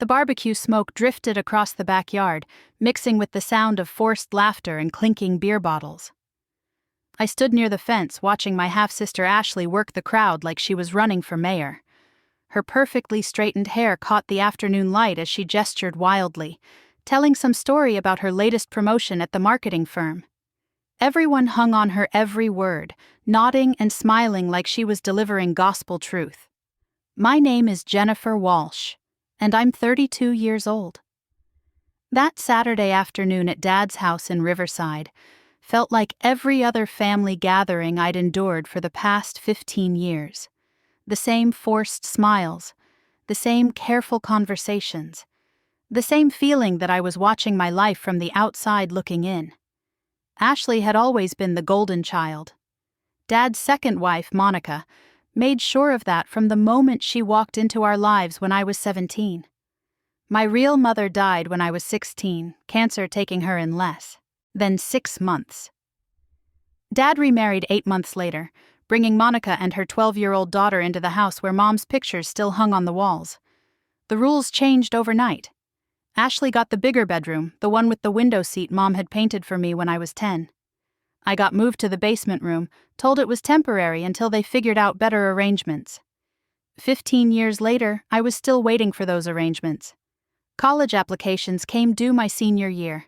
The barbecue smoke drifted across the backyard, mixing with the sound of forced laughter and clinking beer bottles. I stood near the fence watching my half-sister Ashley work the crowd like she was running for mayor. Her perfectly straightened hair caught the afternoon light as she gestured wildly, telling some story about her latest promotion at the marketing firm. Everyone hung on her every word, nodding and smiling like she was delivering gospel truth. My name is Jennifer Walsh, and I'm 32 years old. That Saturday afternoon at Dad's house in Riverside felt like every other family gathering I'd endured for the past 15 years. The same forced smiles, the same careful conversations, the same feeling that I was watching my life from the outside looking in. Ashley had always been the golden child. Dad's second wife, Monica, made sure of that from the moment she walked into our lives when I was 17. My real mother died when I was 16, cancer taking her in less than 6 months. Dad remarried 8 months later, bringing Monica and her 12-year-old daughter into the house where Mom's pictures still hung on the walls. The rules changed overnight. Ashley got the bigger bedroom, the one with the window seat Mom had painted for me when I was 10. I got moved to the basement room, told it was temporary until they figured out better arrangements. 15 years later, I was still waiting for those arrangements. College applications came due my senior year.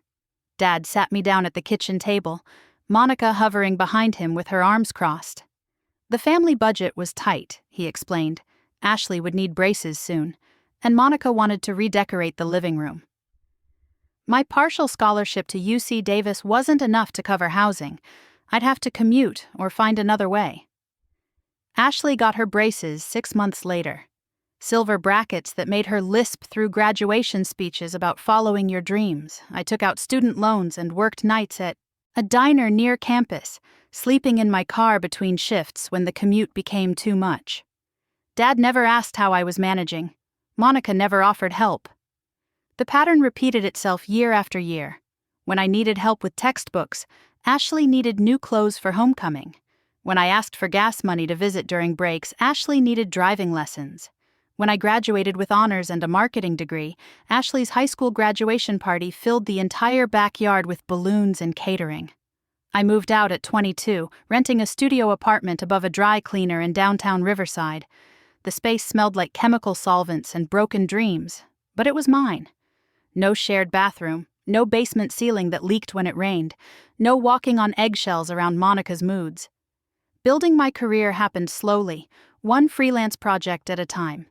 Dad sat me down at the kitchen table, Monica hovering behind him with her arms crossed. The family budget was tight, he explained. Ashley would need braces soon, and Monica wanted to redecorate the living room. My partial scholarship to UC Davis wasn't enough to cover housing. I'd have to commute or find another way. Ashley got her braces 6 months later. Silver brackets that made her lisp through graduation speeches about following your dreams. I took out student loans and worked nights at a diner near campus, sleeping in my car between shifts when the commute became too much. Dad never asked how I was managing. Monica never offered help. The pattern repeated itself year after year. When I needed help with textbooks, Ashley needed new clothes for homecoming. When I asked for gas money to visit during breaks, Ashley needed driving lessons. When I graduated with honors and a marketing degree, Ashley's high school graduation party filled the entire backyard with balloons and catering. I moved out at 22, renting a studio apartment above a dry cleaner in downtown Riverside. The space smelled like chemical solvents and broken dreams, but it was mine. No shared bathroom, no basement ceiling that leaked when it rained, no walking on eggshells around Monica's moods. Building my career happened slowly, one freelance project at a time.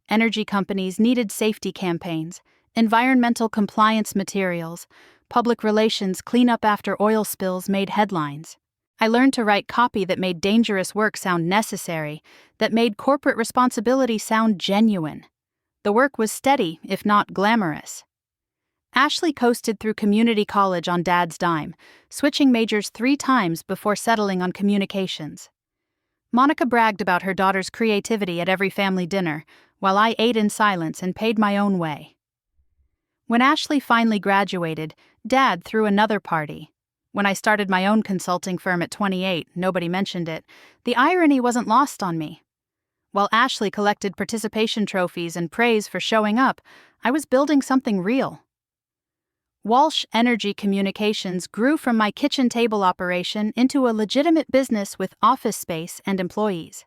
Energy companies needed safety campaigns, environmental compliance materials, public relations cleanup after oil spills made headlines. I learned to write copy that made dangerous work sound necessary, that made corporate responsibility sound genuine. The work was steady, if not glamorous. Ashley coasted through community college on Dad's dime, switching majors 3 times before settling on communications. Monica bragged about her daughter's creativity at every family dinner, while I ate in silence and paid my own way. When Ashley finally graduated, Dad threw another party. When I started my own consulting firm at 28, nobody mentioned it. The irony wasn't lost on me. While Ashley collected participation trophies and praise for showing up, I was building something real. Walsh Energy Communications grew from my kitchen table operation into a legitimate business with office space and employees.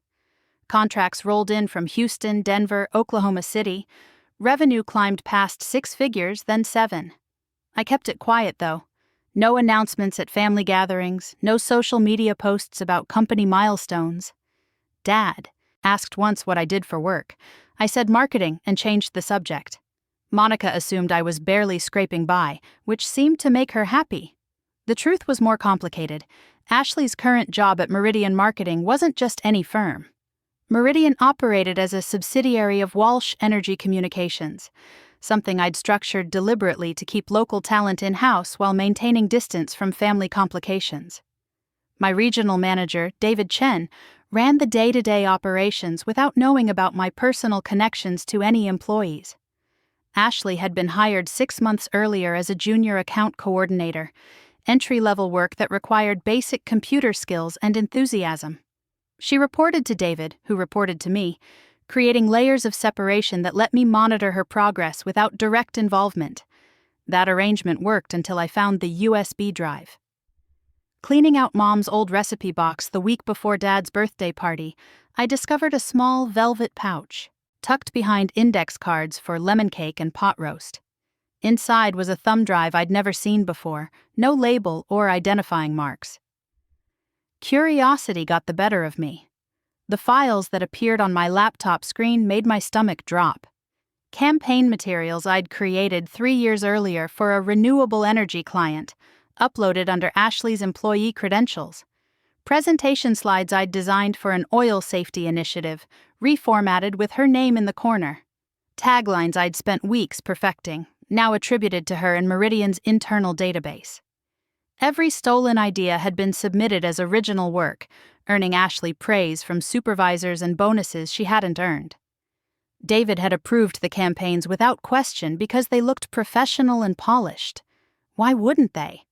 Contracts rolled in from Houston, Denver, Oklahoma City. Revenue climbed past 6 figures, then 7. I kept it quiet, though. No announcements at family gatherings, no social media posts about company milestones. Dad asked once what I did for work. I said marketing and changed the subject. Monica assumed I was barely scraping by, which seemed to make her happy. The truth was more complicated. Ashley's current job at Meridian Marketing wasn't just any firm. Meridian operated as a subsidiary of Walsh Energy Communications, something I'd structured deliberately to keep local talent in-house while maintaining distance from family complications. My regional manager, David Chen, ran the day-to-day operations without knowing about my personal connections to any employees. Ashley had been hired 6 months earlier as a junior account coordinator, entry-level work that required basic computer skills and enthusiasm. She reported to David, who reported to me, creating layers of separation that let me monitor her progress without direct involvement. That arrangement worked until I found the USB drive. Cleaning out Mom's old recipe box the week before Dad's birthday party, I discovered a small velvet pouch, tucked behind index cards for lemon cake and pot roast. Inside was a thumb drive I'd never seen before, no label or identifying marks. Curiosity got the better of me. The files that appeared on my laptop screen made my stomach drop. Campaign materials I'd created 3 years earlier for a renewable energy client, uploaded under Ashley's employee credentials. Presentation slides I'd designed for an oil safety initiative, reformatted with her name in the corner. Taglines I'd spent weeks perfecting, now attributed to her in Meridian's internal database. Every stolen idea had been submitted as original work, earning Ashley praise from supervisors and bonuses she hadn't earned. David had approved the campaigns without question because they looked professional and polished. Why wouldn't they?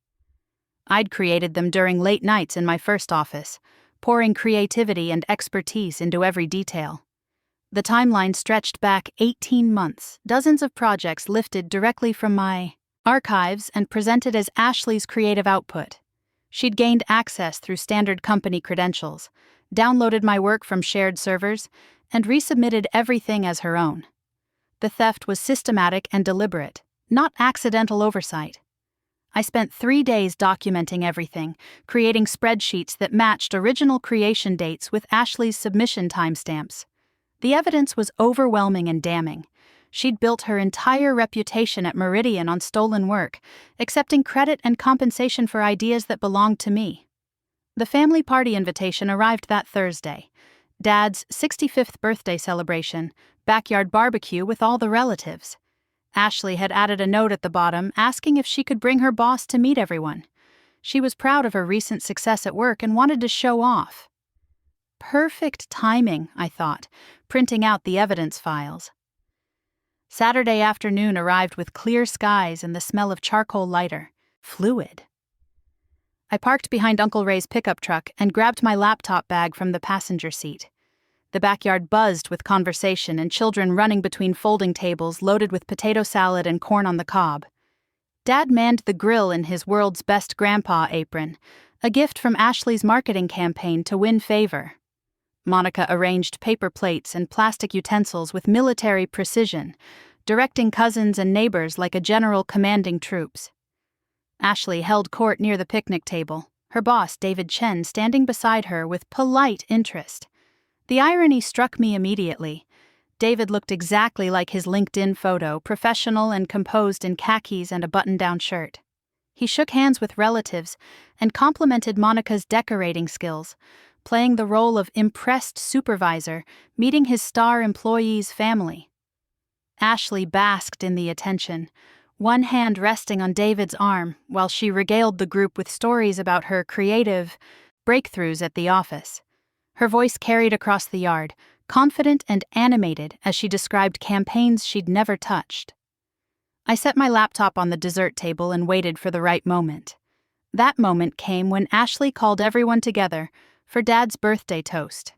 I'd created them during late nights in my first office, pouring creativity and expertise into every detail. The timeline stretched back 18 months, dozens of projects lifted directly from my archives and presented as Ashley's creative output. She'd gained access through standard company credentials, downloaded my work from shared servers, and resubmitted everything as her own. The theft was systematic and deliberate, not accidental oversight. I spent 3 days documenting everything, creating spreadsheets that matched original creation dates with Ashley's submission timestamps. The evidence was overwhelming and damning. She'd built her entire reputation at Meridian on stolen work, accepting credit and compensation for ideas that belonged to me. The family party invitation arrived that Thursday. Dad's 65th birthday celebration, backyard barbecue with all the relatives. Ashley had added a note at the bottom asking if she could bring her boss to meet everyone. She was proud of her recent success at work and wanted to show off. Perfect timing, I thought, printing out the evidence files. Saturday afternoon arrived with clear skies and the smell of charcoal lighter, fluid. I parked behind Uncle Ray's pickup truck and grabbed my laptop bag from the passenger seat. The backyard buzzed with conversation and children running between folding tables loaded with potato salad and corn on the cob. Dad manned the grill in his world's best grandpa apron, a gift from Ashley's marketing campaign to win favor. Monica arranged paper plates and plastic utensils with military precision, directing cousins and neighbors like a general commanding troops. Ashley held court near the picnic table, her boss, David Chen, standing beside her with polite interest. The irony struck me immediately. David looked exactly like his LinkedIn photo, professional and composed in khakis and a button-down shirt. He shook hands with relatives and complimented Monica's decorating skills, playing the role of impressed supervisor, meeting his star employee's family. Ashley basked in the attention, one hand resting on David's arm while she regaled the group with stories about her creative breakthroughs at the office. Her voice carried across the yard, confident and animated as she described campaigns she'd never touched. I set my laptop on the dessert table and waited for the right moment. That moment came when Ashley called everyone together for Dad's birthday toast.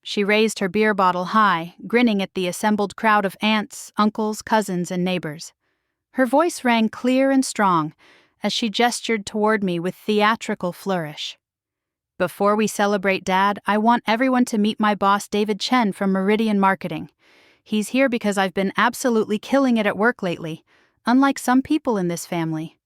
She raised her beer bottle high, grinning at the assembled crowd of aunts, uncles, cousins, and neighbors. Her voice rang clear and strong as she gestured toward me with theatrical flourish. Before we celebrate Dad, I want everyone to meet my boss David Chen from Meridian Marketing. He's here because I've been absolutely killing it at work lately, unlike some people in this family.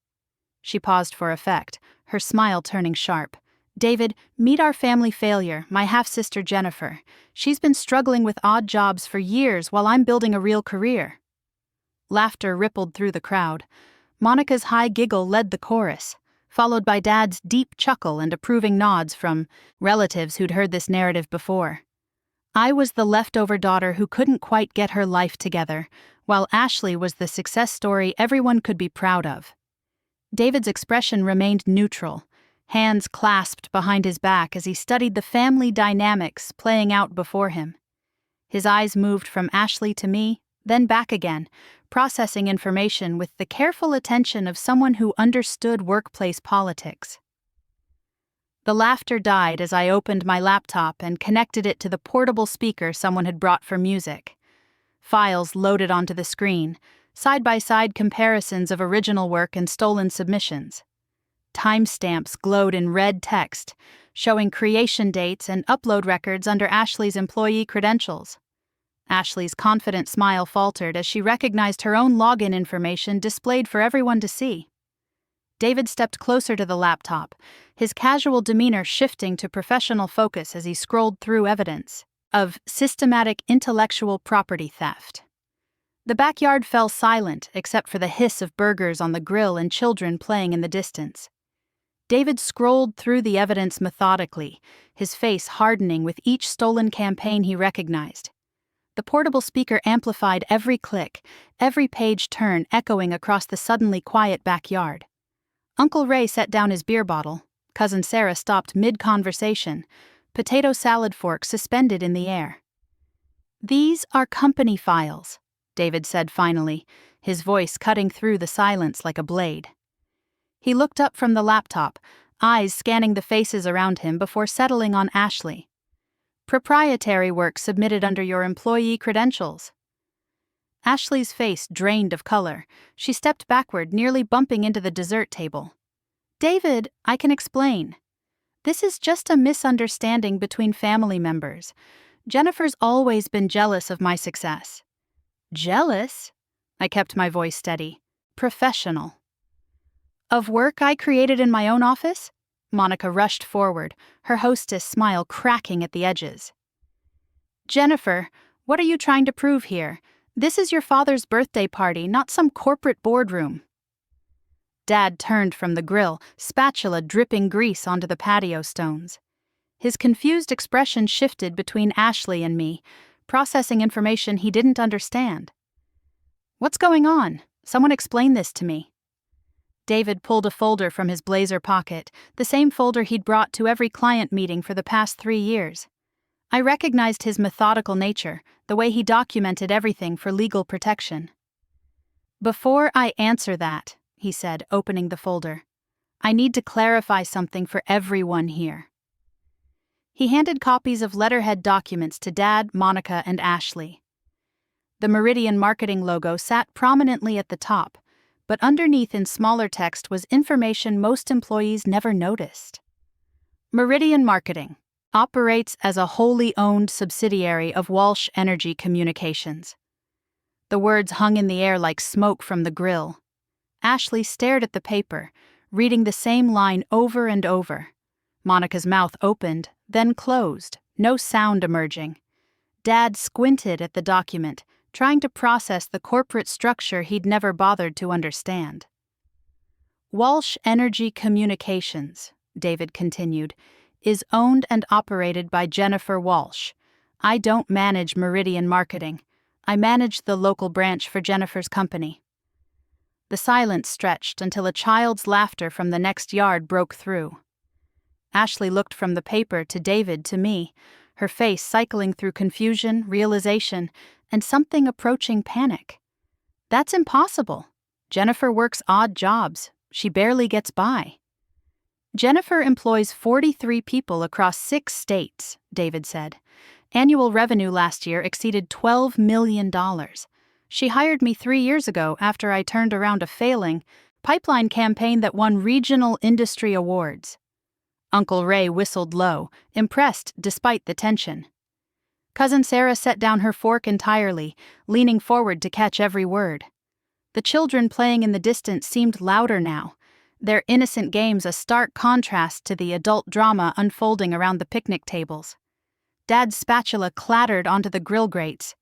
She paused for effect, her smile turning sharp. David, meet our family failure, my half-sister Jennifer. She's been struggling with odd jobs for years while I'm building a real career. Laughter rippled through the crowd. Monica's high giggle led the chorus, followed by Dad's deep chuckle and approving nods from relatives who'd heard this narrative before. I was the leftover daughter who couldn't quite get her life together, while Ashley was the success story everyone could be proud of. David's expression remained neutral, hands clasped behind his back as he studied the family dynamics playing out before him. His eyes moved from Ashley to me, then back again, processing information with the careful attention of someone who understood workplace politics. The laughter died as I opened my laptop and connected it to the portable speaker someone had brought for music. Files loaded onto the screen, side-by-side comparisons of original work and stolen submissions. Timestamps glowed in red text, showing creation dates and upload records under Ashley's employee credentials. Ashley's confident smile faltered as she recognized her own login information displayed for everyone to see. David stepped closer to the laptop, his casual demeanor shifting to professional focus as he scrolled through evidence of systematic intellectual property theft. The backyard fell silent except for the hiss of burgers on the grill and children playing in the distance. David scrolled through the evidence methodically, his face hardening with each stolen campaign he recognized. The portable speaker amplified every click, every page turn echoing across the suddenly quiet backyard. Uncle Ray set down his beer bottle. Cousin Sarah stopped mid-conversation, potato salad fork suspended in the air. "These are company files," David said finally, his voice cutting through the silence like a blade. He looked up from the laptop, eyes scanning the faces around him before settling on Ashley. "Proprietary work submitted under your employee credentials." Ashley's face drained of color. She stepped backward, nearly bumping into the dessert table. "David, I can explain. This is just a misunderstanding between family members. Jennifer's always been jealous of my success." "Jealous?" I kept my voice steady. "Professional." "Of work I created in my own office?" Monica rushed forward, her hostess smile cracking at the edges. "Jennifer, what are you trying to prove here? This is your father's birthday party, not some corporate boardroom." Dad turned from the grill, spatula dripping grease onto the patio stones. His confused expression shifted between Ashley and me, processing information he didn't understand. "What's going on? Someone explain this to me." David pulled a folder from his blazer pocket, the same folder he'd brought to every client meeting for the past 3 years. I recognized his methodical nature, the way he documented everything for legal protection. "Before I answer that," he said, opening the folder, "I need to clarify something for everyone here." He handed copies of letterhead documents to Dad, Monica, and Ashley. The Meridian Marketing logo sat prominently at the top, but underneath in smaller text was information most employees never noticed. Meridian Marketing operates as a wholly owned subsidiary of Walsh Energy Communications. The words hung in the air like smoke from the grill. Ashley stared at the paper, reading the same line over and over. Monica's mouth opened, then closed, no sound emerging. Dad squinted at the document, trying to process the corporate structure he'd never bothered to understand. "Walsh Energy Communications," David continued, "is owned and operated by Jennifer Walsh. I don't manage Meridian Marketing. I manage the local branch for Jennifer's company." The silence stretched until a child's laughter from the next yard broke through. Ashley looked from the paper to David to me, her face cycling through confusion, realization, and something approaching panic. "That's impossible. Jennifer works odd jobs. She barely gets by." "Jennifer employs 43 people across 6 states," David said. "Annual revenue last year exceeded $12 million. She hired me 3 years ago after I turned around a failing pipeline campaign that won regional industry awards." Uncle Ray whistled low, impressed despite the tension. Cousin Sarah set down her fork entirely, leaning forward to catch every word. The children playing in the distance seemed louder now, their innocent games a stark contrast to the adult drama unfolding around the picnic tables. Dad's spatula clattered onto the grill grates.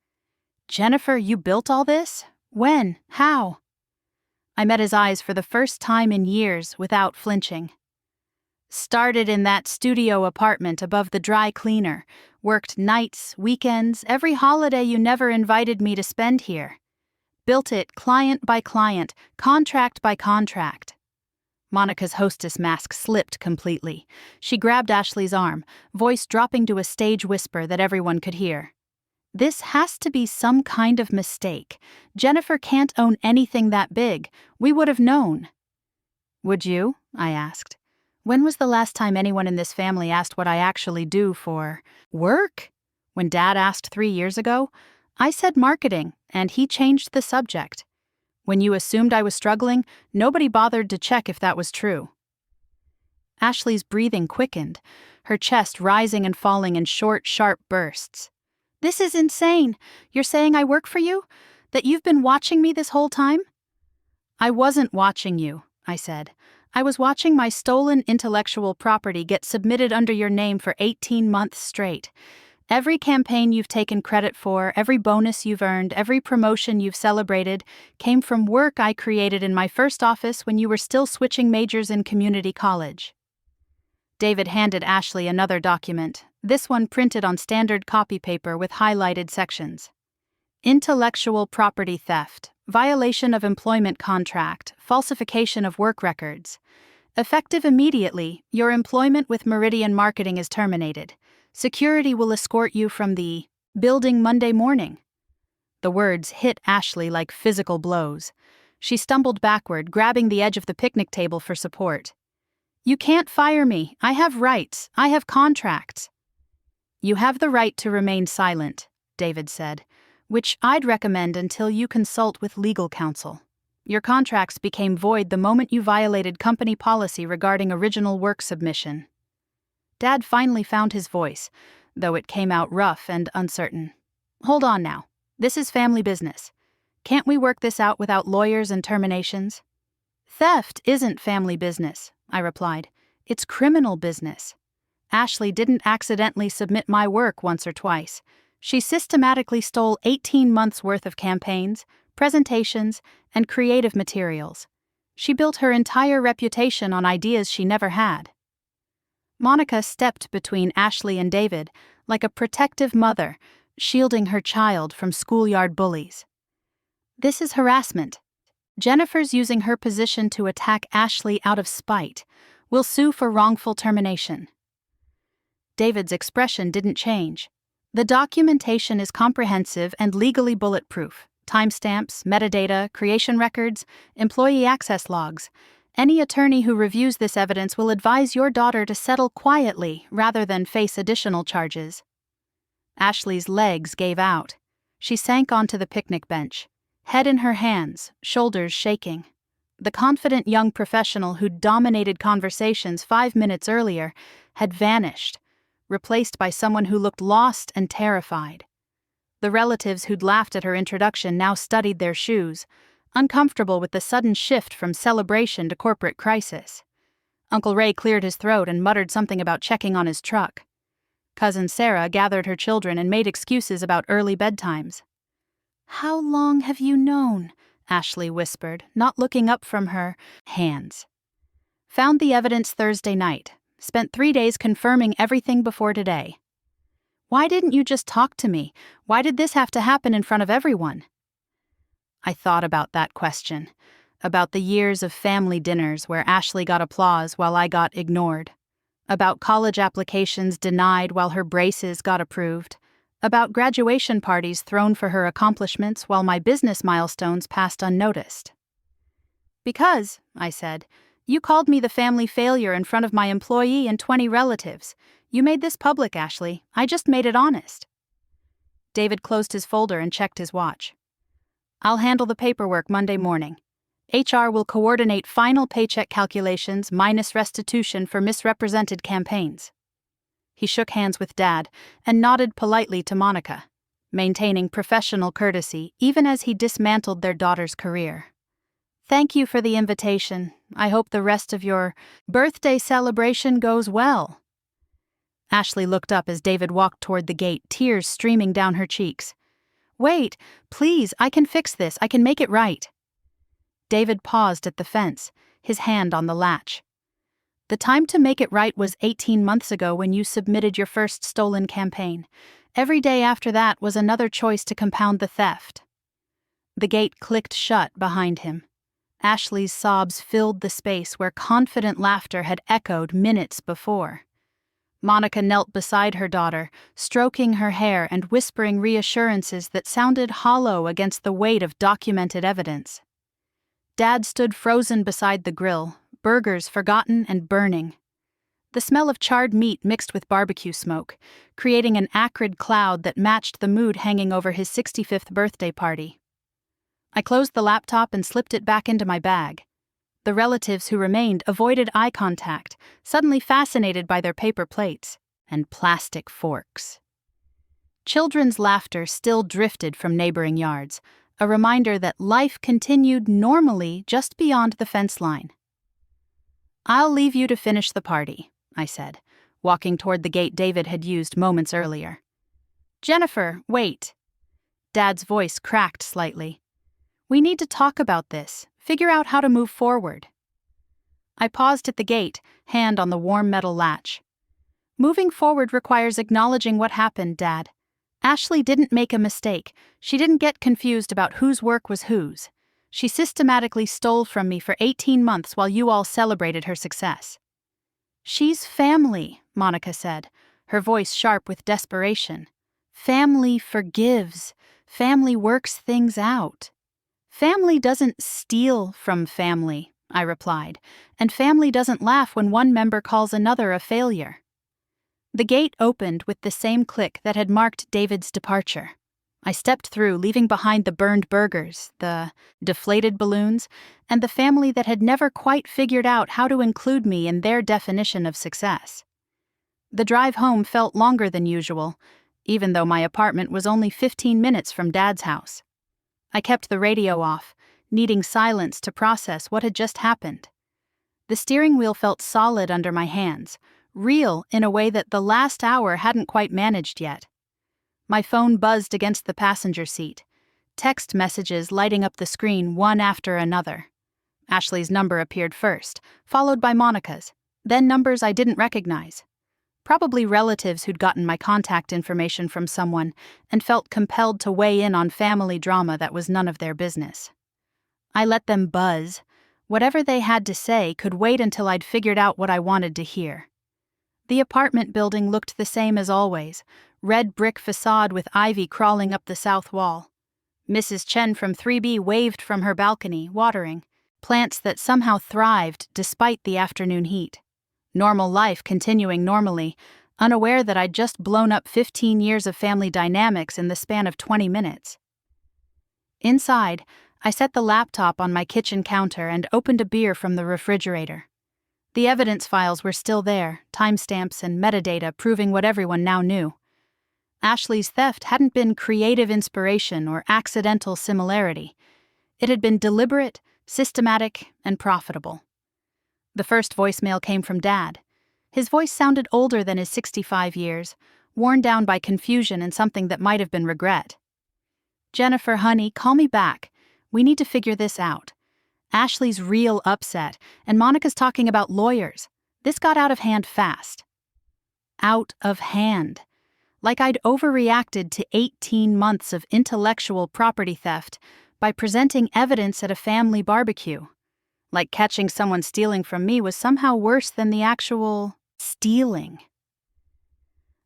"Jennifer, you built all this? When? How?" I met his eyes for the first time in years without flinching. "Started in that studio apartment above the dry cleaner, worked nights, weekends, every holiday you never invited me to spend here. Built it client by client, contract by contract." Monica's hostess mask slipped completely. She grabbed Ashley's arm, voice dropping to a stage whisper that everyone could hear. "This has to be some kind of mistake. Jennifer can't own anything that big. We would have known." "Would you?" I asked. When was the last time anyone in this family asked what I actually do for work? When Dad asked 3 years ago, I said marketing, and he changed the subject. When you assumed I was struggling, nobody bothered to check if that was true. Ashley's breathing quickened, her chest rising and falling in short, sharp bursts. This is insane. You're saying I work for you? That you've been watching me this whole time? I wasn't watching you, I said. I was watching my stolen intellectual property get submitted under your name for 18 months straight. Every campaign you've taken credit for, every bonus you've earned, every promotion you've celebrated came from work I created in my first office when you were still switching majors in community college. David handed Ashley another document, this one printed on standard copy paper with highlighted sections. Intellectual property theft, violation of employment contract, falsification of work records. Effective immediately, your employment with Meridian Marketing is terminated. Security will escort you from the building Monday morning. The words hit Ashley like physical blows. She stumbled backward, grabbing the edge of the picnic table for support. You can't fire me. I have rights. I have contracts. You have the right to remain silent, David said, which I'd recommend until you consult with legal counsel. Your contracts became void the moment you violated company policy regarding original work submission. Dad finally found his voice, though it came out rough and uncertain. Hold on now. This is family business. Can't we work this out without lawyers and terminations? Theft isn't family business, I replied. It's criminal business. Ashley didn't accidentally submit my work once or twice. She systematically stole 18 months' worth of campaigns, presentations, and creative materials. She built her entire reputation on ideas she never had. Monica stepped between Ashley and David like a protective mother, shielding her child from schoolyard bullies. This is harassment. Jennifer's using her position to attack Ashley out of spite. We'll sue for wrongful termination. David's expression didn't change. The documentation is comprehensive and legally bulletproof. Timestamps, metadata, creation records, employee access logs. Any attorney who reviews this evidence will advise your daughter to settle quietly rather than face additional charges. Ashley's legs gave out. She sank onto the picnic bench, head in her hands, shoulders shaking. The confident young professional who'd dominated conversations 5 minutes earlier had vanished, replaced by someone who looked lost and terrified. The relatives who'd laughed at her introduction now studied their shoes, uncomfortable with the sudden shift from celebration to corporate crisis. Uncle Ray cleared his throat and muttered something about checking on his truck. Cousin Sarah gathered her children and made excuses about early bedtimes. "How long have you known?" Ashley whispered, not looking up from her hands. "Found the evidence Thursday night. Spent 3 days confirming everything before today." "Why didn't you just talk to me? Why did this have to happen in front of everyone?" I thought about that question, about the years of family dinners where Ashley got applause while I got ignored, about college applications denied while her braces got approved, about graduation parties thrown for her accomplishments while my business milestones passed unnoticed. "Because," I said, "you called me the family failure in front of my employee and 20 relatives. You made this public, Ashley. I just made it honest." David closed his folder and checked his watch. "I'll handle the paperwork Monday morning. HR will coordinate final paycheck calculations minus restitution for misrepresented campaigns." He shook hands with Dad and nodded politely to Monica, maintaining professional courtesy even as he dismantled their daughter's career. "Thank you for the invitation. I hope the rest of your birthday celebration goes well." Ashley looked up as David walked toward the gate, tears streaming down her cheeks. "Wait, please, I can fix this. I can make it right." David paused at the fence, his hand on the latch. "The time to make it right was 18 months ago when you submitted your first stolen campaign. Every day after that was another choice to compound the theft." The gate clicked shut behind him. Ashley's sobs filled the space where confident laughter had echoed minutes before. Monica knelt beside her daughter, stroking her hair and whispering reassurances that sounded hollow against the weight of documented evidence. Dad stood frozen beside the grill, burgers forgotten and burning. The smell of charred meat mixed with barbecue smoke, creating an acrid cloud that matched the mood hanging over his 65th birthday party. I closed the laptop and slipped it back into my bag. The relatives who remained avoided eye contact, suddenly fascinated by their paper plates and plastic forks. Children's laughter still drifted from neighboring yards, a reminder that life continued normally just beyond the fence line. "I'll leave you to finish the party," I said, walking toward the gate David had used moments earlier. "Jennifer, wait." Dad's voice cracked slightly. "We need to talk about this, figure out how to move forward." I paused at the gate, hand on the warm metal latch. "Moving forward requires acknowledging what happened, Dad. Ashley didn't make a mistake. She didn't get confused about whose work was whose. She systematically stole from me for 18 months while you all celebrated her success." "She's family," Monica said, her voice sharp with desperation. "Family forgives. Family works things out." "Family doesn't steal from family," I replied, "and family doesn't laugh when one member calls another a failure." The gate opened with the same click that had marked David's departure. I stepped through, leaving behind the burned burgers, the deflated balloons, and the family that had never quite figured out how to include me in their definition of success. The drive home felt longer than usual, even though my apartment was only 15 minutes from Dad's house. I kept the radio off, needing silence to process what had just happened. The steering wheel felt solid under my hands, real in a way that the last hour hadn't quite managed yet. My phone buzzed against the passenger seat, text messages lighting up the screen one after another. Ashley's number appeared first, followed by Monica's, then numbers I didn't recognize. Probably relatives who'd gotten my contact information from someone and felt compelled to weigh in on family drama that was none of their business. I let them buzz. Whatever they had to say could wait until I'd figured out what I wanted to hear. The apartment building looked the same as always, red brick facade with ivy crawling up the south wall. Mrs. Chen from 3B waved from her balcony, watering plants that somehow thrived despite the afternoon heat. Normal life continuing normally, unaware that I'd just blown up 15 years of family dynamics in the span of 20 minutes. Inside, I set the laptop on my kitchen counter and opened a beer from the refrigerator. The evidence files were still there, timestamps and metadata proving what everyone now knew. Ashley's theft hadn't been creative inspiration or accidental similarity. It had been deliberate, systematic, and profitable. The first voicemail came from Dad. His voice sounded older than his 65 years, worn down by confusion and something that might have been regret. "Jennifer, honey, call me back. We need to figure this out. Ashley's real upset, and Monica's talking about lawyers. This got out of hand fast." Out of hand. Like I'd overreacted to 18 months of intellectual property theft by presenting evidence at a family barbecue. Like catching someone stealing from me was somehow worse than the actual stealing.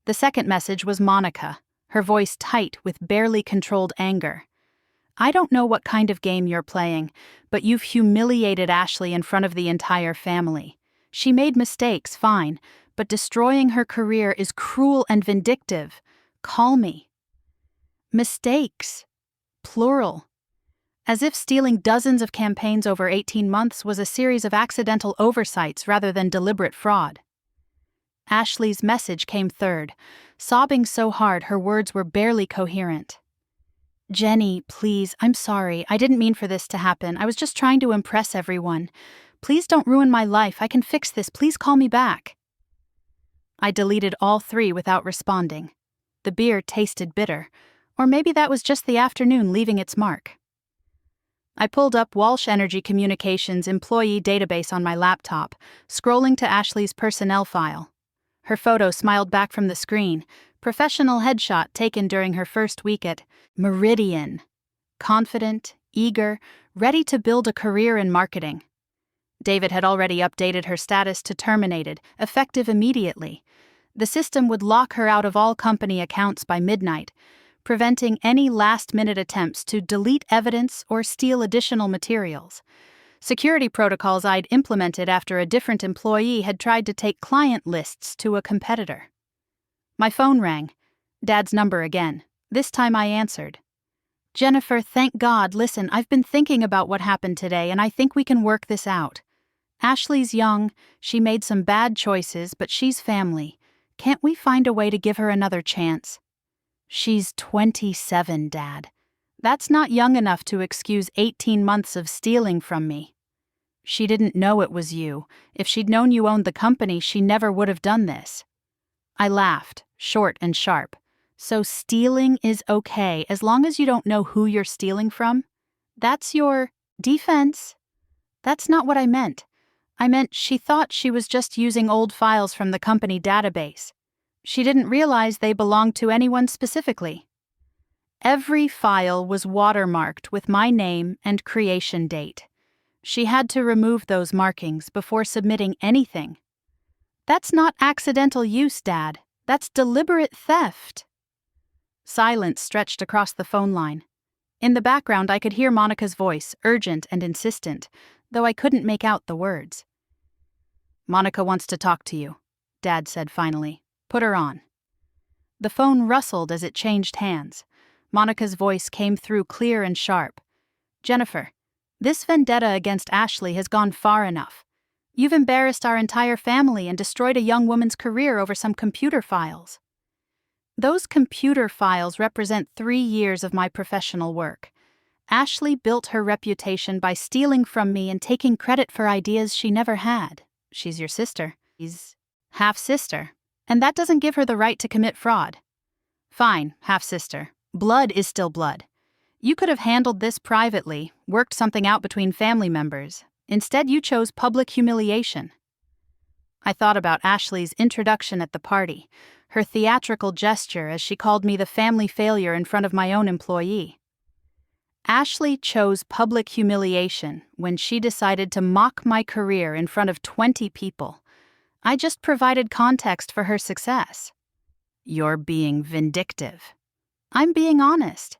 The second message was Monica, her voice tight with barely controlled anger. "I don't know what kind of game you're playing, but you've humiliated Ashley in front of the entire family. She made mistakes, fine, but destroying her career is cruel and vindictive. Call me." Mistakes. Plural. As if stealing dozens of campaigns over 18 months was a series of accidental oversights rather than deliberate fraud. Ashley's message came third, sobbing so hard her words were barely coherent. "Jenny, please, I'm sorry. I didn't mean for this to happen. I was just trying to impress everyone. Please don't ruin my life. I can fix this. Please call me back." I deleted all three without responding. The beer tasted bitter, or maybe that was just the afternoon leaving its mark. I pulled up Walsh Energy Communications employee database on my laptop, scrolling to Ashley's personnel file. Her photo smiled back from the screen, professional headshot taken during her first week at Meridian. Confident, eager, ready to build a career in marketing. David had already updated her status to terminated, effective immediately. The system would lock her out of all company accounts by midnight, preventing any last-minute attempts to delete evidence or steal additional materials. security protocols I'd implemented after a different employee had tried to take client lists to a competitor. My phone rang. Dad's number again. This time I answered. "Jennifer, thank God. Listen, I've been thinking about what happened today, and I think we can work this out. Ashley's young, she made some bad choices, but she's family. Can't we find a way to give her another chance?" "She's 27, Dad. That's not young enough to excuse 18 months of stealing from me." "She didn't know it was you. If she'd known you owned the company, she never would have done this." I laughed, short and sharp. "So stealing is okay as long as you don't know who you're stealing from? That's your defense?" "That's not what I meant. I meant she thought she was just using old files from the company database. She didn't realize they belonged to anyone specifically. Every file was watermarked with my name and creation date. She had to remove those markings before submitting anything." "That's not accidental use, Dad. That's deliberate theft." Silence stretched across the phone line. In the background, I could hear Monica's voice, urgent and insistent, though I couldn't make out the words. "Monica wants to talk to you," Dad said finally. "Put her on." The phone rustled as it changed hands. Monica's voice came through clear and sharp. "Jennifer, this vendetta against Ashley has gone far enough. You've embarrassed our entire family and destroyed a young woman's career over some computer files. Those computer files represent 3 years of my professional work. Ashley built her reputation by stealing from me and taking credit for ideas she never had. She's your sister. She's half-sister. And that doesn't give her the right to commit fraud." "Fine, half-sister. Blood is still blood. You could have handled this privately, worked something out between family members. Instead, you chose public humiliation." I thought about Ashley's introduction at the party, her theatrical gesture as she called me the family failure in front of my own employee. Ashley chose public humiliation when she decided to mock my career in front of 20 people. I just provided context for her success. "You're being vindictive." "I'm being honest.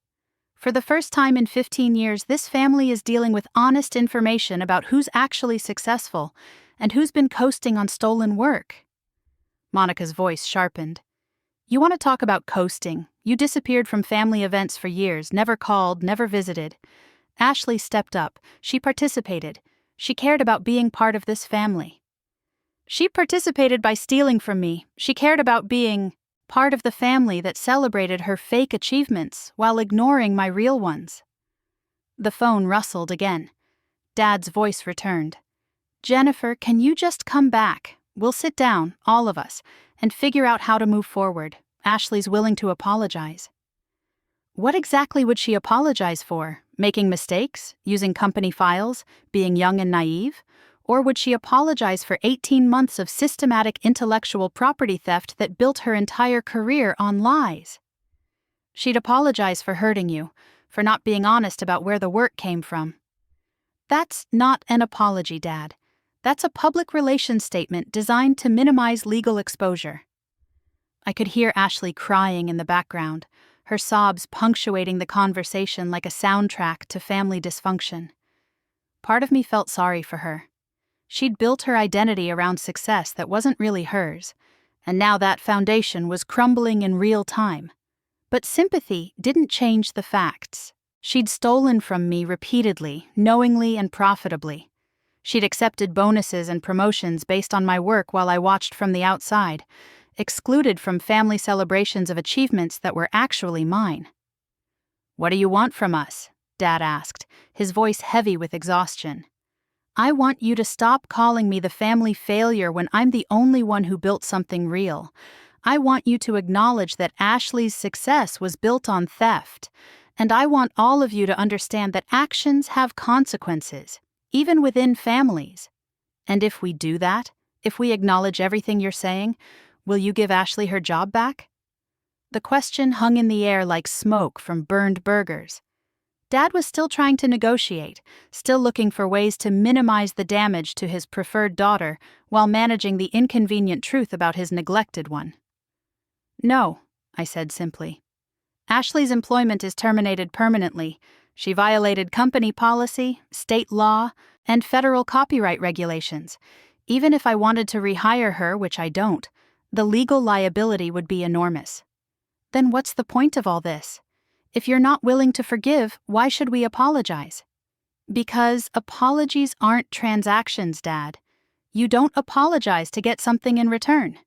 For the first time in 15 years, this family is dealing with honest information about who's actually successful and who's been coasting on stolen work." Monica's voice sharpened. "You want to talk about coasting? You disappeared from family events for years, never called, never visited. Ashley stepped up. She participated. She cared about being part of this family. She participated by stealing from me. She cared about being part of the family that celebrated her fake achievements while ignoring my real ones." The phone rustled again. Dad's voice returned. "Jennifer, can you just come back? We'll sit down, all of us, and figure out how to move forward. Ashley's willing to apologize." "What exactly would she apologize for? Making mistakes? Using company files? Being young and naive? Or would she apologize for 18 months of systematic intellectual property theft that built her entire career on lies?" "She'd apologize for hurting you, for not being honest about where the work came from." "That's not an apology, Dad. That's a public relations statement designed to minimize legal exposure." I could hear Ashley crying in the background, her sobs punctuating the conversation like a soundtrack to family dysfunction. Part of me felt sorry for her. She'd built her identity around success that wasn't really hers, and now that foundation was crumbling in real time. But sympathy didn't change the facts. She'd stolen from me repeatedly, knowingly and profitably. She'd accepted bonuses and promotions based on my work while I watched from the outside, excluded from family celebrations of achievements that were actually mine. "What do you want from us?" Dad asked, his voice heavy with exhaustion. "I want you to stop calling me the family failure when I'm the only one who built something real. I want you to acknowledge that Ashley's success was built on theft, and I want all of you to understand that actions have consequences, even within families. And if we do that, if we acknowledge everything you're saying, will you give Ashley her job back?" The question hung in the air like smoke from burned burgers. Dad was still trying to negotiate, still looking for ways to minimize the damage to his preferred daughter while managing the inconvenient truth about his neglected one. "No," I said simply. "Ashley's employment is terminated permanently. She violated company policy, state law, and federal copyright regulations. Even if I wanted to rehire her, which I don't, the legal liability would be enormous. Then what's the point of all this? If you're not willing to forgive, why should we apologize? Because apologies aren't transactions, Dad. You don't apologize to get something in return.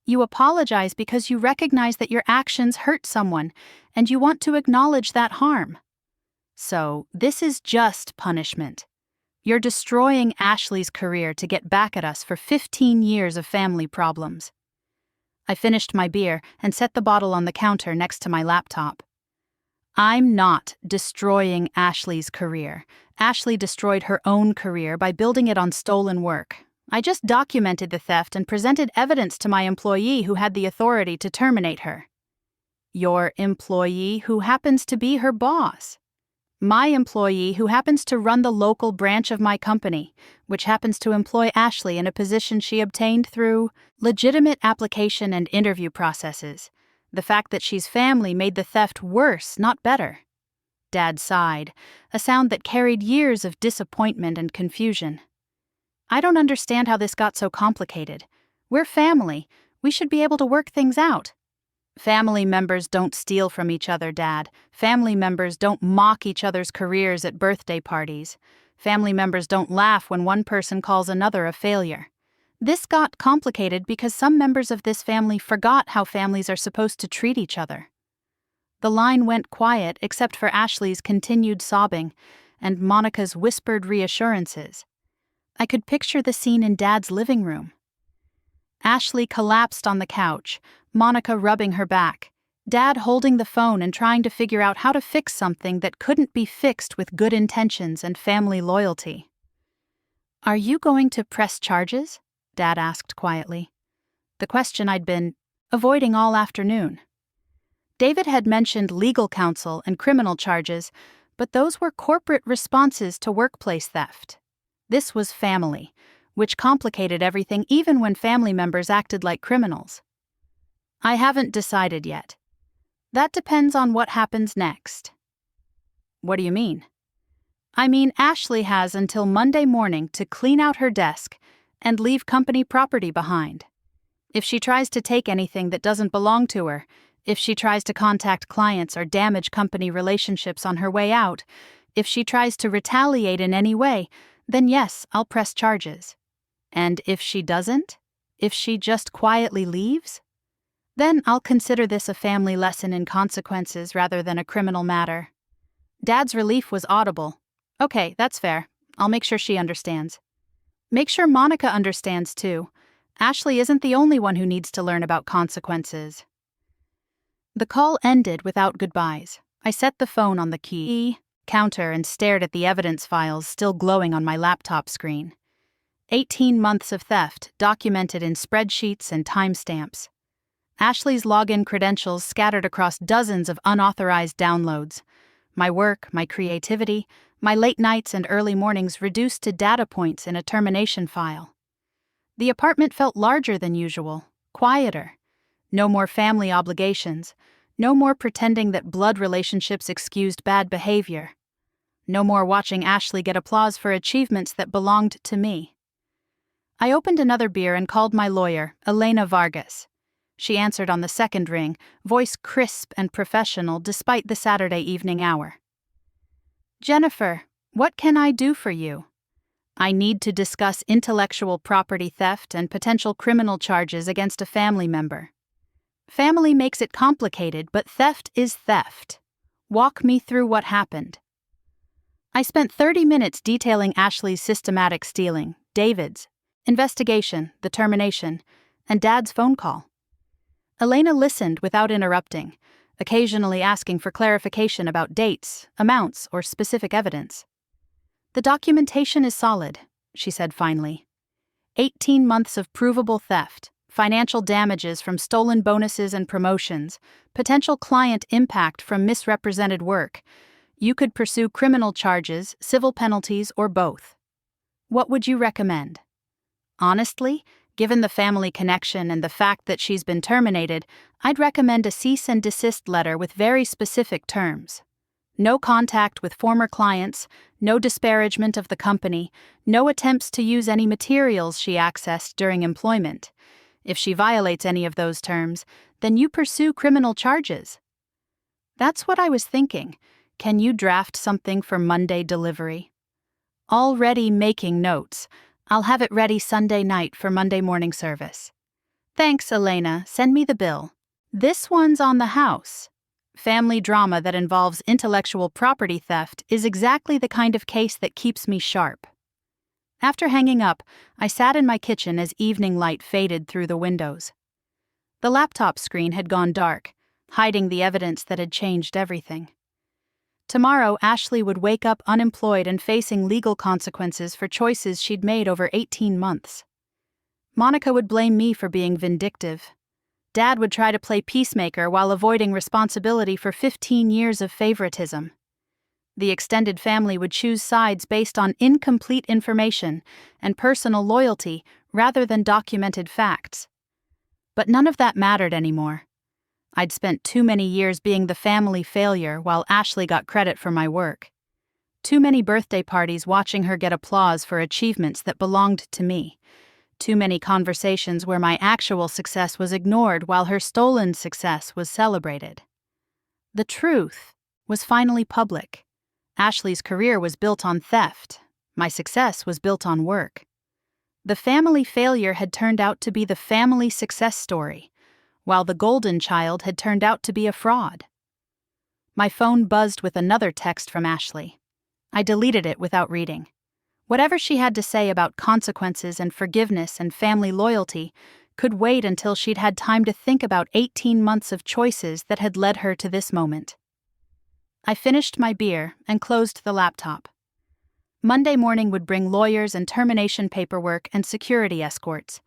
You apologize because you recognize that your actions hurt someone, and you want to acknowledge that harm. So, this is just punishment. You're destroying Ashley's career to get back at us for 15 years of family problems. I finished my beer and set the bottle on the counter next to my laptop. I'm not destroying Ashley's career. Ashley destroyed her own career by building it on stolen work. I just documented the theft and presented evidence to my employee who had the authority to terminate her. Your employee who happens to be her boss. My employee who happens to run the local branch of my company, which happens to employ Ashley in a position she obtained through legitimate application and interview processes. The fact that she's family made the theft worse, not better. Dad sighed, a sound that carried years of disappointment and confusion. I don't understand how this got so complicated. We're family. We should be able to work things out. Family members don't steal from each other, Dad. Family members don't mock each other's careers at birthday parties. Family members don't laugh when one person calls another a failure. This got complicated because some members of this family forgot how families are supposed to treat each other. The line went quiet except for Ashley's continued sobbing and Monica's whispered reassurances. I could picture the scene in Dad's living room. Ashley collapsed on the couch, Monica rubbing her back, Dad holding the phone and trying to figure out how to fix something that couldn't be fixed with good intentions and family loyalty. "Are you going to press charges?" Dad asked quietly. The question I'd been avoiding all afternoon. David had mentioned legal counsel and criminal charges, but those were corporate responses to workplace theft. This was family, which complicated everything even when family members acted like criminals. I haven't decided yet. That depends on what happens next. What do you mean? I mean, Ashley has until Monday morning to clean out her desk and leave company property behind. If she tries to take anything that doesn't belong to her, if she tries to contact clients or damage company relationships on her way out, if she tries to retaliate in any way, then yes, I'll press charges. And if she doesn't, if she just quietly leaves, then I'll consider this a family lesson in consequences rather than a criminal matter. Dad's relief was audible. Okay, that's fair. I'll make sure she understands. Make sure Monica understands too. Ashley isn't the only one who needs to learn about consequences. The call ended without goodbyes. I set the phone on the key counter and stared at the evidence files still glowing on my laptop screen. 18 months of theft, documented in spreadsheets and timestamps. Ashley's login credentials scattered across dozens of unauthorized downloads. My work, my creativity, my late nights and early mornings reduced to data points in a termination file. The apartment felt larger than usual, quieter. No more family obligations. No more pretending that blood relationships excused bad behavior. No more watching Ashley get applause for achievements that belonged to me. I opened another beer and called my lawyer, Elena Vargas. She answered on the second ring, voice crisp and professional despite the Saturday evening hour. "Jennifer, what can I do for you? I need to discuss intellectual property theft and potential criminal charges against a family member. Family makes it complicated, but theft is theft. Walk me through what happened." I spent 30 minutes detailing Ashley's systematic stealing, David's investigation, the termination, and Dad's phone call. Elena listened without interrupting, occasionally asking for clarification about dates, amounts, or specific evidence. "The documentation is solid," she said finally. 18 months of provable theft, financial damages from stolen bonuses and promotions, potential client impact from misrepresented work. You could pursue criminal charges, civil penalties, or both. What would you recommend? Honestly, given the family connection and the fact that she's been terminated, I'd recommend a cease and desist letter with very specific terms. No contact with former clients, no disparagement of the company, no attempts to use any materials she accessed during employment. If she violates any of those terms, then you pursue criminal charges. That's what I was thinking. Can you draft something for Monday delivery? Already making notes. I'll have it ready Sunday night for Monday morning service. Thanks, Elena. Send me the bill. This one's on the house. Family drama that involves intellectual property theft is exactly the kind of case that keeps me sharp. After hanging up, I sat in my kitchen as evening light faded through the windows. The laptop screen had gone dark, hiding the evidence that had changed everything. Tomorrow, Ashley would wake up unemployed and facing legal consequences for choices she'd made over 18 months. Monica would blame me for being vindictive. Dad would try to play peacemaker while avoiding responsibility for 15 years of favoritism. The extended family would choose sides based on incomplete information and personal loyalty rather than documented facts. But none of that mattered anymore. I'd spent too many years being the family failure while Ashley got credit for my work. Too many birthday parties watching her get applause for achievements that belonged to me. Too many conversations where my actual success was ignored while her stolen success was celebrated. The truth was finally public. Ashley's career was built on theft. My success was built on work. The family failure had turned out to be the family success story, while the golden child had turned out to be a fraud. My phone buzzed with another text from Ashley. I deleted it without reading. Whatever she had to say about consequences and forgiveness and family loyalty could wait until she'd had time to think about 18 months of choices that had led her to this moment. I finished my beer and closed the laptop. Monday morning would bring lawyers and termination paperwork and security escorts.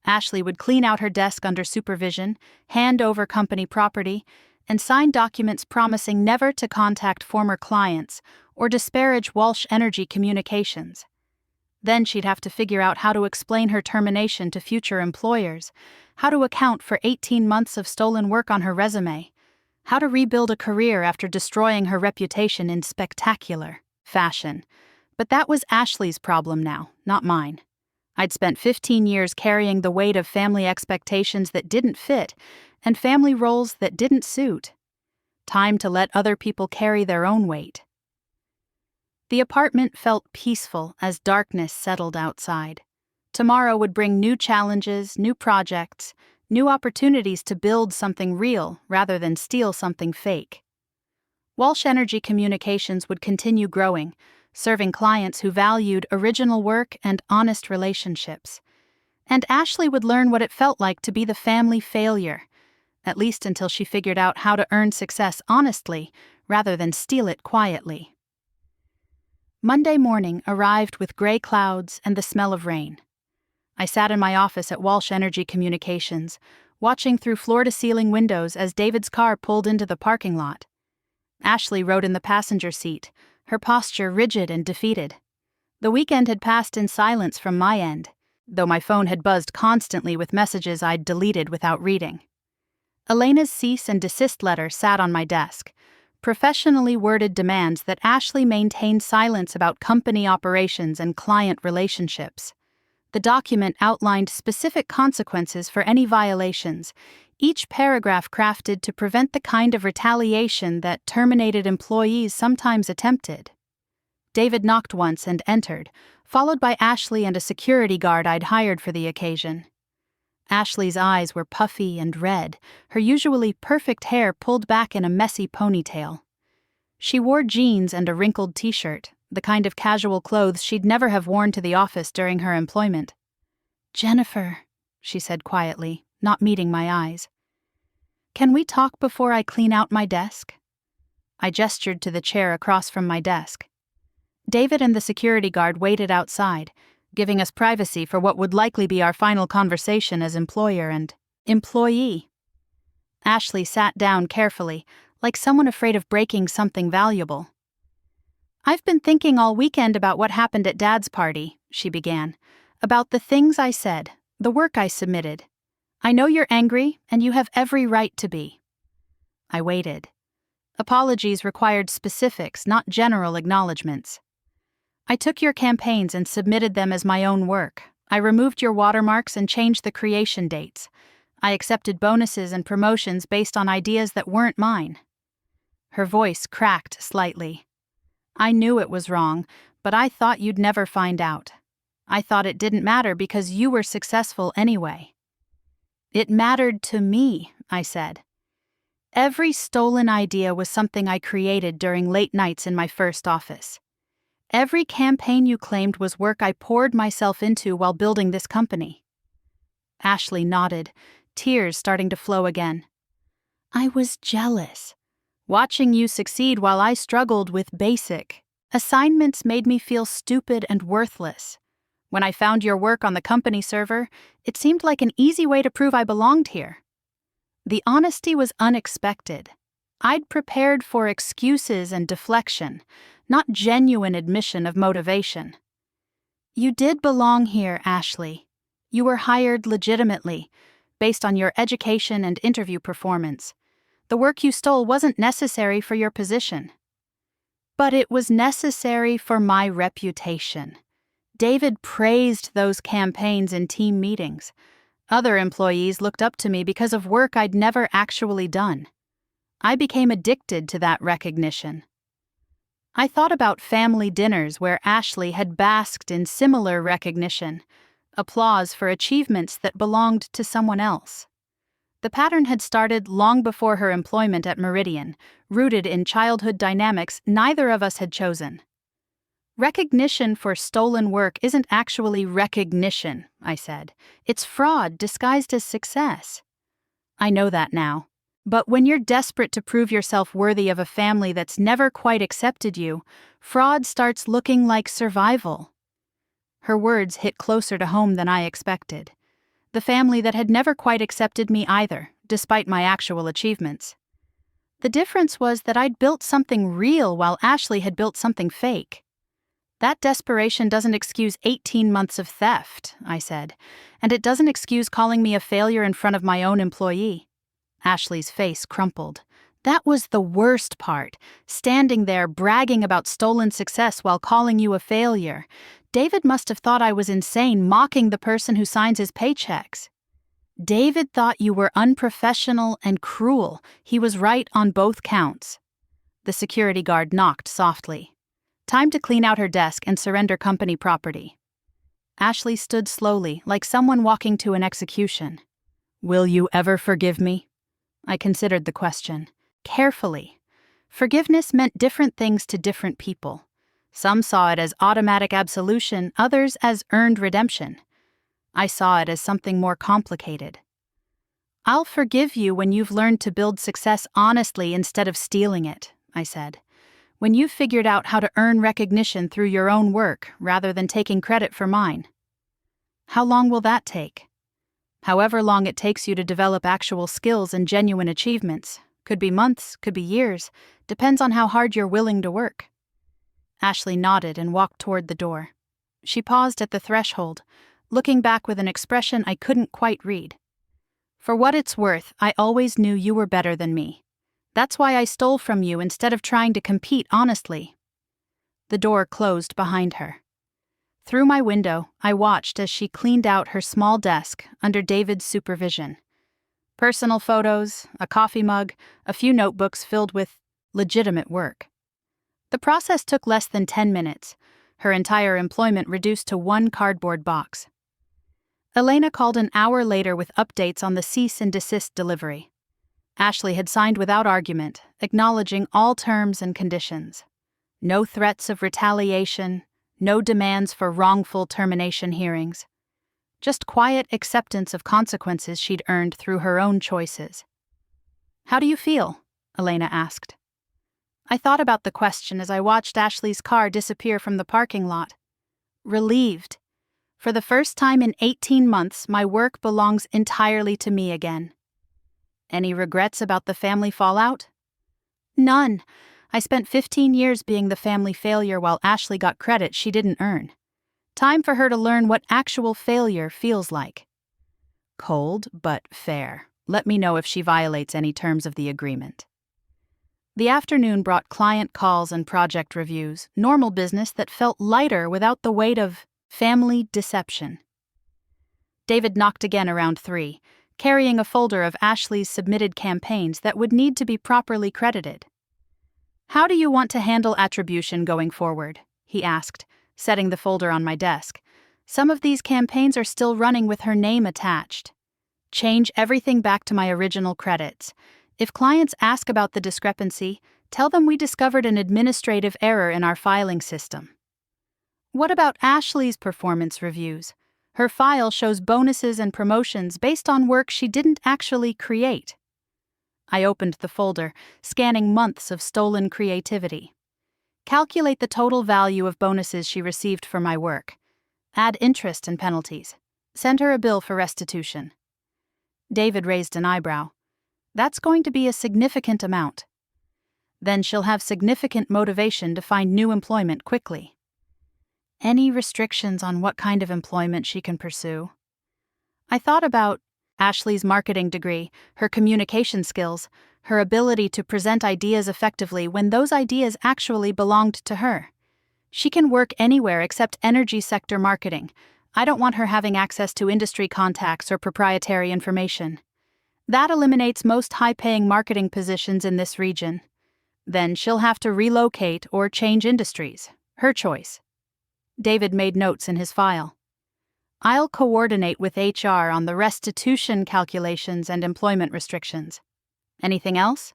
Ashley would clean out her desk under supervision, hand over company property, and sign documents promising never to contact former clients or disparage Walsh Energy Communications. Then she'd have to figure out how to explain her termination to future employers, how to account for 18 months of stolen work on her resume, how to rebuild a career after destroying her reputation in spectacular fashion. But that was Ashley's problem now, not mine. I'd spent 15 years carrying the weight of family expectations that didn't fit and family roles that didn't suit. Time to let other people carry their own weight. The apartment felt peaceful as darkness settled outside. Tomorrow would bring new challenges, new projects, new opportunities to build something real rather than steal something fake. Walsh Energy Communications would continue growing, serving clients who valued original work and honest relationships. And Ashley would learn what it felt like to be the family failure, at least until she figured out how to earn success honestly rather than steal it quietly. Monday morning arrived with gray clouds and the smell of rain. I sat in my office at Walsh Energy Communications, watching through floor-to-ceiling windows as David's car pulled into the parking lot. Ashley rode in the passenger seat, her posture rigid and defeated. The weekend had passed in silence from my end, though my phone had buzzed constantly with messages I'd deleted without reading. Elena's cease and desist letter sat on my desk, professionally worded demands that Ashley maintain silence about company operations and client relationships. The document outlined specific consequences for any violations, each paragraph crafted to prevent the kind of retaliation that terminated employees sometimes attempted. David knocked once and entered, followed by Ashley and a security guard I'd hired for the occasion. Ashley's eyes were puffy and red, her usually perfect hair pulled back in a messy ponytail. She wore jeans and a wrinkled t-shirt, the kind of casual clothes she'd never have worn to the office during her employment. "Jennifer," she said quietly, not meeting my eyes. "Can we talk before I clean out my desk?" I gestured to the chair across from my desk. David and the security guard waited outside, giving us privacy for what would likely be our final conversation as employer and employee. Ashley sat down carefully, like someone afraid of breaking something valuable. "I've been thinking all weekend about what happened at Dad's party," she began, "about the things I said, the work I submitted. I know you're angry, and you have every right to be." I waited. Apologies required specifics, not general acknowledgments. I took your campaigns and submitted them as my own work. I removed your watermarks and changed the creation dates. I accepted bonuses and promotions based on ideas that weren't mine. Her voice cracked slightly. I knew it was wrong, but I thought you'd never find out. I thought it didn't matter because you were successful anyway. It mattered to me, I said. Every stolen idea was something I created during late nights in my first office. Every campaign you claimed was work I poured myself into while building this company. Ashley nodded, tears starting to flow again. I was jealous. Watching you succeed while I struggled with basic assignments made me feel stupid and worthless. When I found your work on the company server, it seemed like an easy way to prove I belonged here. The honesty was unexpected. I'd prepared for excuses and deflection, not genuine admission of motivation. You did belong here, Ashley. You were hired legitimately, based on your education and interview performance. The work you stole wasn't necessary for your position. But it was necessary for my reputation. David praised those campaigns in team meetings. Other employees looked up to me because of work I'd never actually done. I became addicted to that recognition. I thought about family dinners where Ashley had basked in similar recognition, applause for achievements that belonged to someone else. The pattern had started long before her employment at Meridian, rooted in childhood dynamics neither of us had chosen. Recognition for stolen work isn't actually recognition, I said. It's fraud disguised as success. I know that now. But when you're desperate to prove yourself worthy of a family that's never quite accepted you, fraud starts looking like survival. Her words hit closer to home than I expected. The family that had never quite accepted me either, despite my actual achievements. The difference was that I'd built something real while Ashley had built something fake. That desperation doesn't excuse 18 months of theft, I said, and it doesn't excuse calling me a failure in front of my own employee. Ashley's face crumpled. That was the worst part, standing there bragging about stolen success while calling you a failure. David must have thought I was insane, mocking the person who signs his paychecks. David thought you were unprofessional and cruel. He was right on both counts. The security guard knocked softly. Time to clean out her desk and surrender company property. Ashley stood slowly, like someone walking to an execution. Will you ever forgive me? I considered the question. Carefully. Forgiveness meant different things to different people. Some saw it as automatic absolution, others as earned redemption. I saw it as something more complicated. I'll forgive you when you've learned to build success honestly instead of stealing it, I said. When you've figured out how to earn recognition through your own work rather than taking credit for mine. How long will that take? However long it takes you to develop actual skills and genuine achievements. Could be months, could be years. Depends on how hard you're willing to work. Ashley nodded and walked toward the door. She paused at the threshold, looking back with an expression I couldn't quite read. For what it's worth, I always knew you were better than me. That's why I stole from you instead of trying to compete honestly. The door closed behind her. Through my window, I watched as she cleaned out her small desk under David's supervision. Personal photos, a coffee mug, a few notebooks filled with legitimate work. The process took less than 10 minutes, her entire employment reduced to one cardboard box. Elena called an hour later with updates on the cease and desist delivery. Ashley had signed without argument, acknowledging all terms and conditions. No threats of retaliation, no demands for wrongful termination hearings. Just quiet acceptance of consequences she'd earned through her own choices. How do you feel? Elena asked. I thought about the question as I watched Ashley's car disappear from the parking lot. Relieved. For the first time in 18 months, my work belongs entirely to me again. Any regrets about the family fallout? None. I spent 15 years being the family failure while Ashley got credit she didn't earn. Time for her to learn what actual failure feels like. Cold, but fair. Let me know if she violates any terms of the agreement. The afternoon brought client calls and project reviews, normal business that felt lighter without the weight of family deception. David knocked again around 3, carrying a folder of Ashley's submitted campaigns that would need to be properly credited. "How do you want to handle attribution going forward?" he asked, setting the folder on my desk. "Some of these campaigns are still running with her name attached. Change everything back to my original credits. If clients ask about the discrepancy, tell them we discovered an administrative error in our filing system." "What about Ashley's performance reviews? Her file shows bonuses and promotions based on work she didn't actually create." I opened the folder, scanning months of stolen creativity. "Calculate the total value of bonuses she received for my work. Add interest and penalties. Send her a bill for restitution." David raised an eyebrow. "That's going to be a significant amount." "Then she'll have significant motivation to find new employment quickly." "Any restrictions on what kind of employment she can pursue?" I thought about Ashley's marketing degree, her communication skills, her ability to present ideas effectively when those ideas actually belonged to her. She can work anywhere except energy sector marketing. I don't want her having access to industry contacts or proprietary information. That eliminates most high-paying marketing positions in this region. Then she'll have to relocate or change industries. Her choice. David made notes in his file. "I'll coordinate with HR on the restitution calculations and employment restrictions." "Anything else?"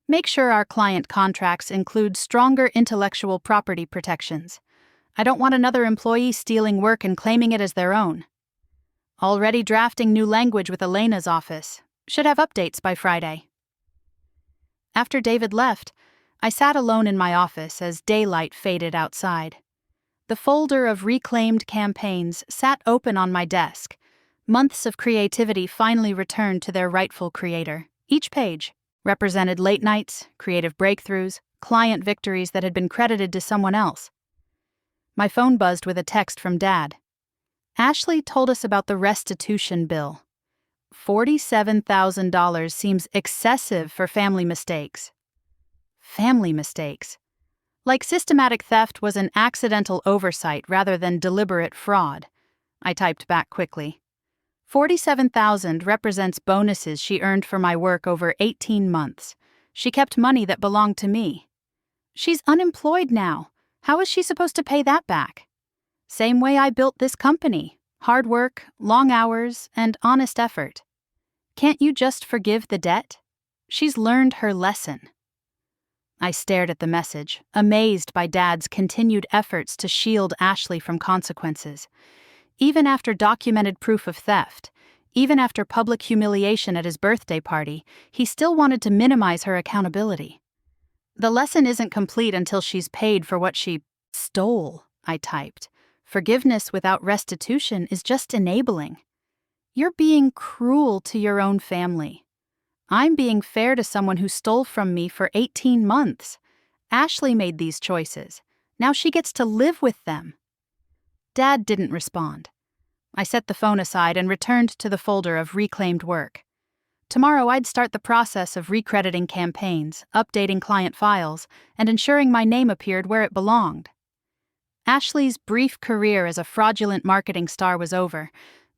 "Make sure our client contracts include stronger intellectual property protections. I don't want another employee stealing work and claiming it as their own." "Already drafting new language with Elena's office. Should have updates by Friday." After David left, I sat alone in my office as daylight faded outside. The folder of reclaimed campaigns sat open on my desk. Months of creativity finally returned to their rightful creator. Each page represented late nights, creative breakthroughs, client victories that had been credited to someone else. My phone buzzed with a text from Dad. "Ashley told us about the restitution bill. $47,000 seems excessive for family mistakes." Family mistakes. Like systematic theft was an accidental oversight rather than deliberate fraud. I typed back quickly. $47,000 represents bonuses she earned for my work over 18 months. She kept money that belonged to me. She's unemployed now. How is she supposed to pay that back? Same way I built this company. Hard work, long hours, and honest effort. Can't you just forgive the debt? She's learned her lesson. I stared at the message, amazed by Dad's continued efforts to shield Ashley from consequences. Even after documented proof of theft, even after public humiliation at his birthday party, he still wanted to minimize her accountability. "The lesson isn't complete until she's paid for what she stole," I typed. "Forgiveness without restitution is just enabling. You're being cruel to your own family. I'm being fair to someone who stole from me for 18 months. Ashley made these choices. Now she gets to live with them." Dad didn't respond. I set the phone aside and returned to the folder of reclaimed work. Tomorrow I'd start the process of recrediting campaigns, updating client files, and ensuring my name appeared where it belonged. Ashley's brief career as a fraudulent marketing star was over,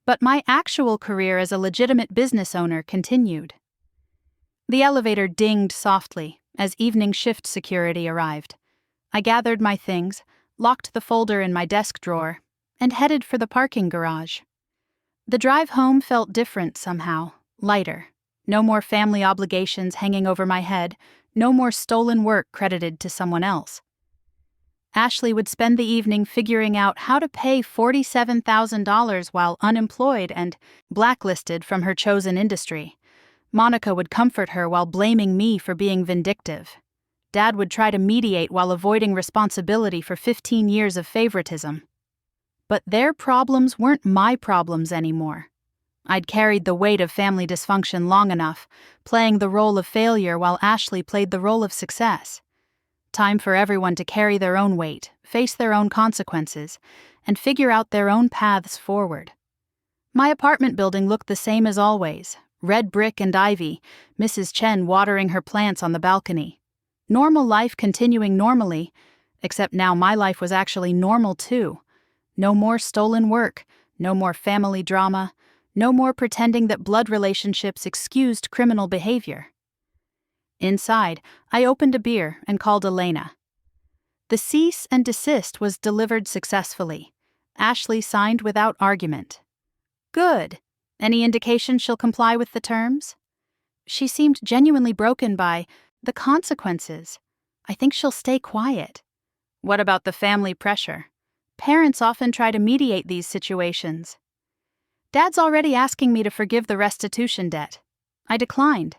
but my actual career as a legitimate business owner continued. The elevator dinged softly as evening shift security arrived. I gathered my things, locked the folder in my desk drawer, and headed for the parking garage. The drive home felt different somehow, lighter. No more family obligations hanging over my head, no more stolen work credited to someone else. Ashley would spend the evening figuring out how to pay $47,000 while unemployed and blacklisted from her chosen industry. Monica would comfort her while blaming me for being vindictive. Dad would try to mediate while avoiding responsibility for 15 years of favoritism. But their problems weren't my problems anymore. I'd carried the weight of family dysfunction long enough, playing the role of failure while Ashley played the role of success. Time for everyone to carry their own weight, face their own consequences, and figure out their own paths forward. My apartment building looked the same as always. Red brick and ivy, Mrs. Chen watering her plants on the balcony. Normal life continuing normally, except now my life was actually normal too. No more stolen work, no more family drama, no more pretending that blood relationships excused criminal behavior. Inside, I opened a beer and called Elena. The cease and desist was delivered successfully. Ashley signed without argument. Good. Any indication she'll comply with the terms? She seemed genuinely broken by the consequences. I think she'll stay quiet. What about the family pressure? Parents often try to mediate these situations. Dad's already asking me to forgive the restitution debt. I declined.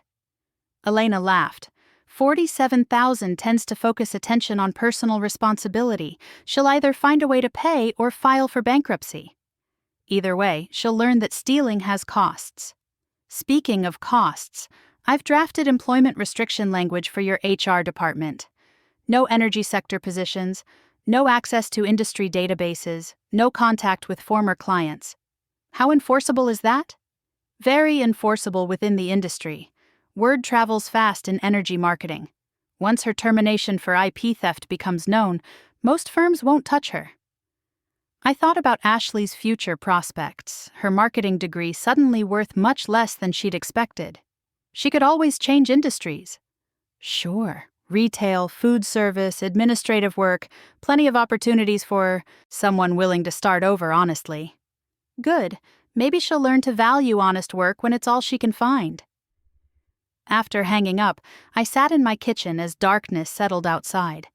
Elena laughed. 47,000 tends to focus attention on personal responsibility. She'll either find a way to pay or file for bankruptcy. Either way, she'll learn that stealing has costs. Speaking of costs, I've drafted employment restriction language for your HR department. No energy sector positions, no access to industry databases, no contact with former clients. How enforceable is that? Very enforceable within the industry. Word travels fast in energy marketing. Once her termination for IP theft becomes known, most firms won't touch her. I thought about Ashley's future prospects, her marketing degree suddenly worth much less than she'd expected. She could always change industries. Sure, retail, food service, administrative work, plenty of opportunities for someone willing to start over honestly. Good, maybe she'll learn to value honest work when it's all she can find. After hanging up, I sat in my kitchen as darkness settled outside.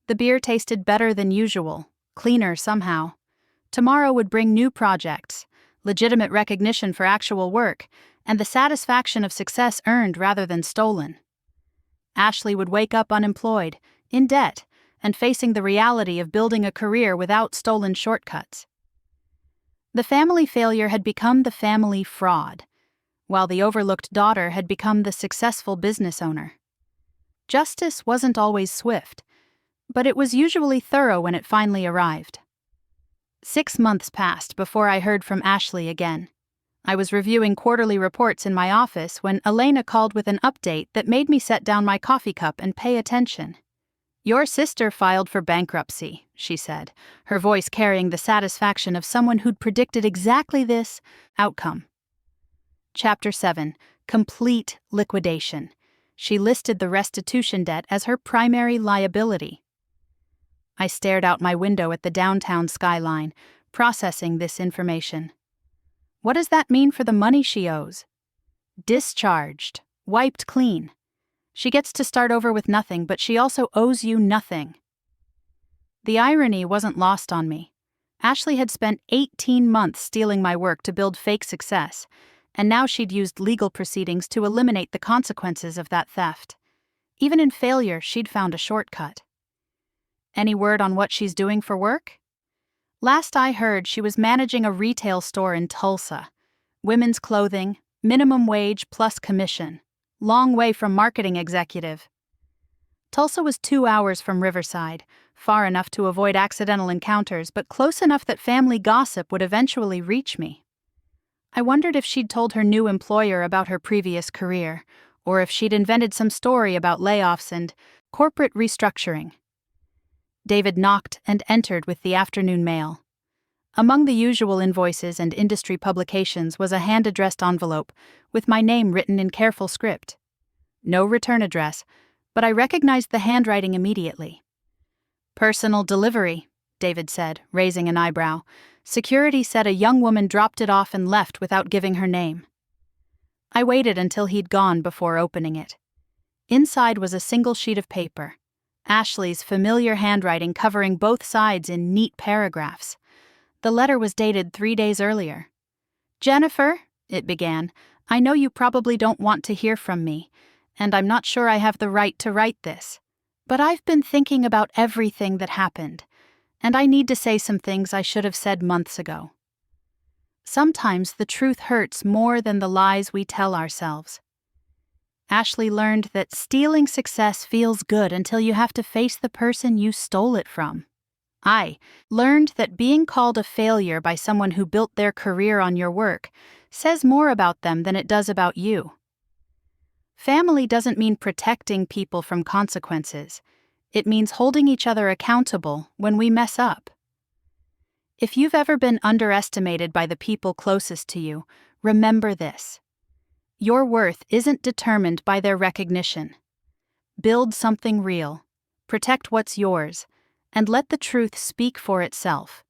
The beer tasted better than usual, cleaner somehow. Tomorrow would bring new projects, legitimate recognition for actual work, and the satisfaction of success earned rather than stolen. Ashley would wake up unemployed, in debt, and facing the reality of building a career without stolen shortcuts. The family failure had become the family fraud, while the overlooked daughter had become the successful business owner. Justice wasn't always swift, but it was usually thorough when it finally arrived. 6 months passed before I heard from Ashley again. I was reviewing quarterly reports in my office when Elena called with an update that made me set down my coffee cup and pay attention. "Your sister filed for bankruptcy," she said, her voice carrying the satisfaction of someone who'd predicted exactly this outcome. Chapter 7. Complete liquidation. She listed the restitution debt as her primary liability. I stared out my window at the downtown skyline, processing this information. What does that mean for the money she owes? Discharged. Wiped clean. She gets to start over with nothing, but she also owes you nothing. The irony wasn't lost on me. Ashley had spent 18 months stealing my work to build fake success, and now she'd used legal proceedings to eliminate the consequences of that theft. Even in failure, she'd found a shortcut. Any word on what she's doing for work? Last I heard, she was managing a retail store in Tulsa. Women's clothing, minimum wage plus commission. Long way from marketing executive. Tulsa was 2 hours from Riverside, far enough to avoid accidental encounters, but close enough that family gossip would eventually reach me. I wondered if she'd told her new employer about her previous career, or if she'd invented some story about layoffs and corporate restructuring. David knocked and entered with the afternoon mail. Among the usual invoices and industry publications was a hand-addressed envelope with my name written in careful script. No return address, but I recognized the handwriting immediately. "Personal delivery," David said, raising an eyebrow. "Security said a young woman dropped it off and left without giving her name." I waited until he'd gone before opening it. Inside was a single sheet of paper. Ashley's familiar handwriting covering both sides in neat paragraphs. The letter was dated 3 days earlier. "Jennifer," it began, "I know you probably don't want to hear from me, and I'm not sure I have the right to write this. But I've been thinking about everything that happened, and I need to say some things I should have said months ago. Sometimes the truth hurts more than the lies we tell ourselves." Ashley learned that stealing success feels good until you have to face the person you stole it from. I learned that being called a failure by someone who built their career on your work says more about them than it does about you. Family doesn't mean protecting people from consequences. It means holding each other accountable when we mess up. If you've ever been underestimated by the people closest to you, remember this. Your worth isn't determined by their recognition. Build something real, protect what's yours, and let the truth speak for itself.